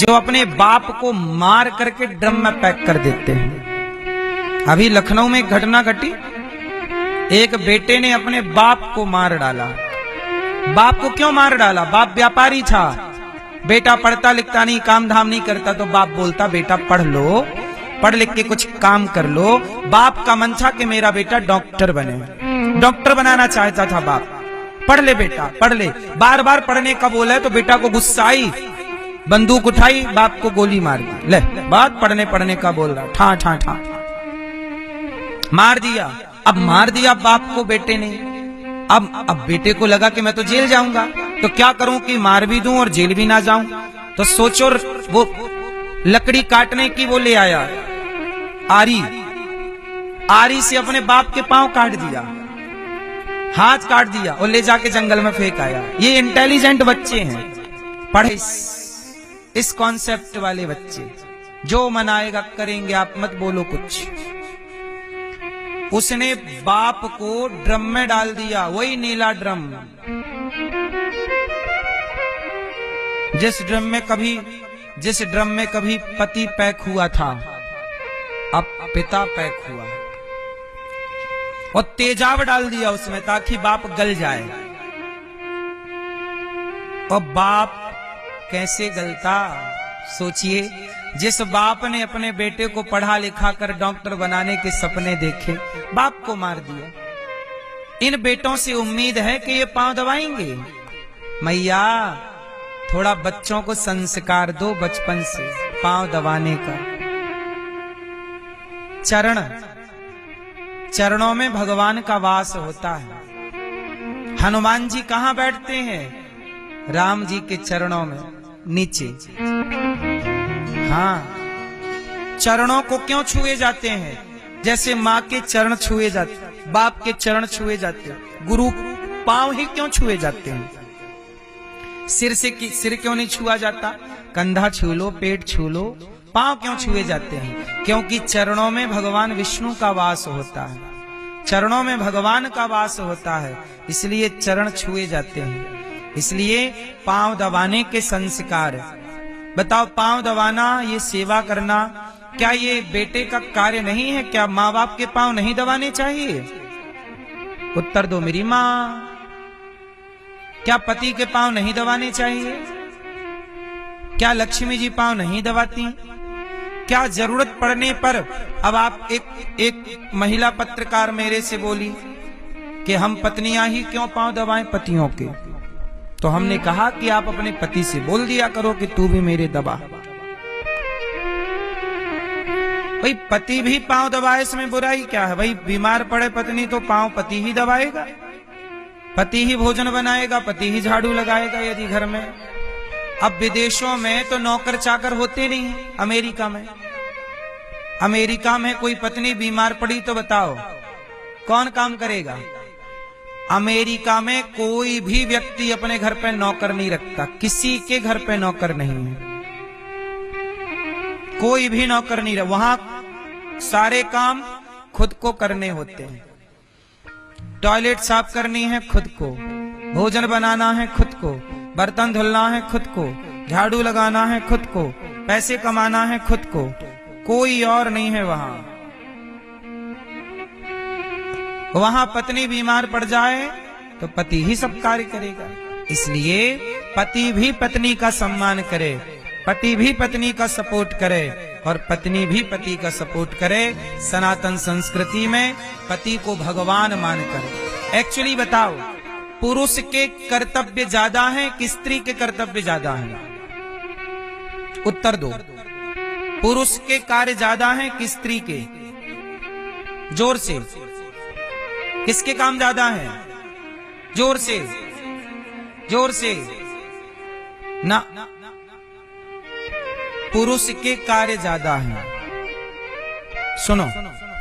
जो अपने बाप को मार करके ड्रम में पैक कर देते हैं। अभी लखनऊ में एक घटना घटी, एक बेटे ने अपने बाप को मार डाला। बाप को क्यों मार डाला? बाप व्यापारी था, बेटा पढ़ता लिखता नहीं, काम धाम नहीं करता, तो बाप बोलता बेटा पढ़ लो, पढ़ लिख के कुछ काम कर लो। बाप का मन था कि मेरा बेटा डॉक्टर बने, डॉक्टर बनाना चाहता था बाप। पढ़ ले बेटा पढ़ ले, बार बार पढ़ने का बोला है तो बेटा को गुस्सा आई, बंदूक उठाई, बाप को गोली मार दी। ले बात पढ़ने पढ़ने का बोल रहा, ठा ठा ठा मार दिया। अब मार दिया बाप को बेटे ने। अब बेटे को लगा कि मैं तो जेल जाऊंगा, तो क्या करूं कि मार भी दूं और जेल भी ना जाऊं। तो सोचो, वो लकड़ी काटने की वो ले आया आरी, आरी से अपने बाप के पांव काट दिया, हाथ काट दिया और ले जाके जंगल में फेंक आया। ये इंटेलिजेंट बच्चे हैं, पढ़े इस कॉन्सेप्ट वाले बच्चे। जो मनाएगा करेंगे, आप मत बोलो कुछ। उसने बाप को ड्रम में डाल दिया, वही नीला ड्रम, जिस ड्रम में कभी पति पैक हुआ था, अब पिता पैक हुआ। और तेजाब डाल दिया उसमें ताकि बाप गल जाए। और बाप कैसे गलता? सोचिए, जिस बाप ने अपने बेटे को पढ़ा लिखा कर डॉक्टर बनाने के सपने देखे, बाप को मार दिया। इन बेटों से उम्मीद है कि ये पांव दबाएंगे। मैया थोड़ा बच्चों को संस्कार दो बचपन से, पांव दबाने का। चरणों में भगवान का वास होता है। हनुमान जी कहां बैठते हैं? राम जी के चरणों में, नीचे। हाँ, चरणों को क्यों छुए जाते हैं? जैसे माँ के चरण छुए जाते, बाप के चरण छुए जाते, गुरु पांव ही क्यों छुए जाते हैं? सिर क्यों नहीं छुआ जाता? कंधा छू लो, पेट छू लो, पांव क्यों छुए जाते हैं? क्योंकि चरणों में भगवान विष्णु का वास होता है, चरणों में भगवान का वास होता है, इसलिए चरण छुए जाते हैं। इसलिए पांव दबाने के संस्कार। बताओ, पांव दबाना, ये सेवा करना, क्या ये बेटे का कार्य नहीं है? क्या माँ बाप के पांव नहीं दबाने चाहिए? उत्तर दो मेरी माँ। क्या पति के पांव नहीं दबाने चाहिए? क्या लक्ष्मी जी पांव नहीं दबाती? क्या जरूरत पड़ने पर, अब आप एक महिला पत्रकार मेरे से बोली कि हम पत्नियां ही क्यों पांव दबाएं पतियों के, तो हमने कहा कि आप अपने पति से बोल दिया करो कि तू भी मेरे दबा। भाई पति भी पांव दबाए, इसमें बुराई क्या है? भाई बीमार पड़े पत्नी तो पांव पति ही दबाएगा, पति ही भोजन बनाएगा, पति ही झाड़ू लगाएगा यदि घर में। अब विदेशों में तो नौकर चाकर होते नहीं। अमेरिका में कोई पत्नी बीमार पड़ी तो बताओ कौन काम करेगा? अमेरिका में कोई भी व्यक्ति अपने घर पे नौकर नहीं रखता, किसी के घर पे नौकर नहीं है, कोई भी नौकर नहीं रहा। वहां सारे काम खुद को करने होते हैं। टॉयलेट साफ करनी है खुद को, भोजन बनाना है खुद को, बर्तन धुलना है खुद को, झाड़ू लगाना है खुद को, पैसे कमाना है खुद को, कोई और नहीं है वहां। वहां पत्नी बीमार पड़ जाए तो पति ही सब कार्य करेगा। इसलिए पति भी पत्नी का सम्मान करे, पति भी पत्नी का सपोर्ट करे और पत्नी भी पति का सपोर्ट करे। सनातन संस्कृति में पति को भगवान मानकर। एक्चुअली बताओ, पुरुष के कर्तव्य ज्यादा हैं कि स्त्री के कर्तव्य ज्यादा हैं? उत्तर दो। पुरुष के कार्य ज्यादा हैं कि स्त्री के? जोर से, किसके काम ज्यादा हैं? जोर से, जोर से ना। पुरुष के कार्य ज्यादा हैं। सुनो,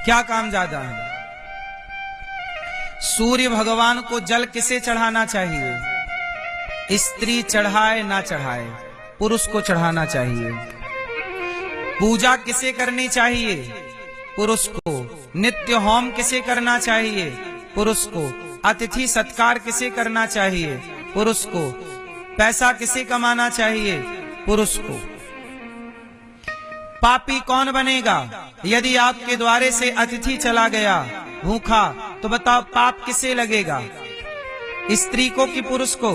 क्या काम ज्यादा है? सूर्य भगवान को जल किसे चढ़ाना चाहिए? स्त्री चढ़ाए ना चढ़ाए, पुरुष को चढ़ाना चाहिए। पूजा किसे करनी चाहिए? पुरुष को। नित्य होम किसे करना चाहिए? पुरुष को। अतिथि सत्कार किसे करना चाहिए? पुरुष को। पैसा किसे कमाना चाहिए? पुरुष को। पापी कौन बनेगा? यदि आपके द्वारे से अतिथि चला गया भूखा, तो बताओ पाप किसे लगेगा? स्त्री को कि पुरुष को?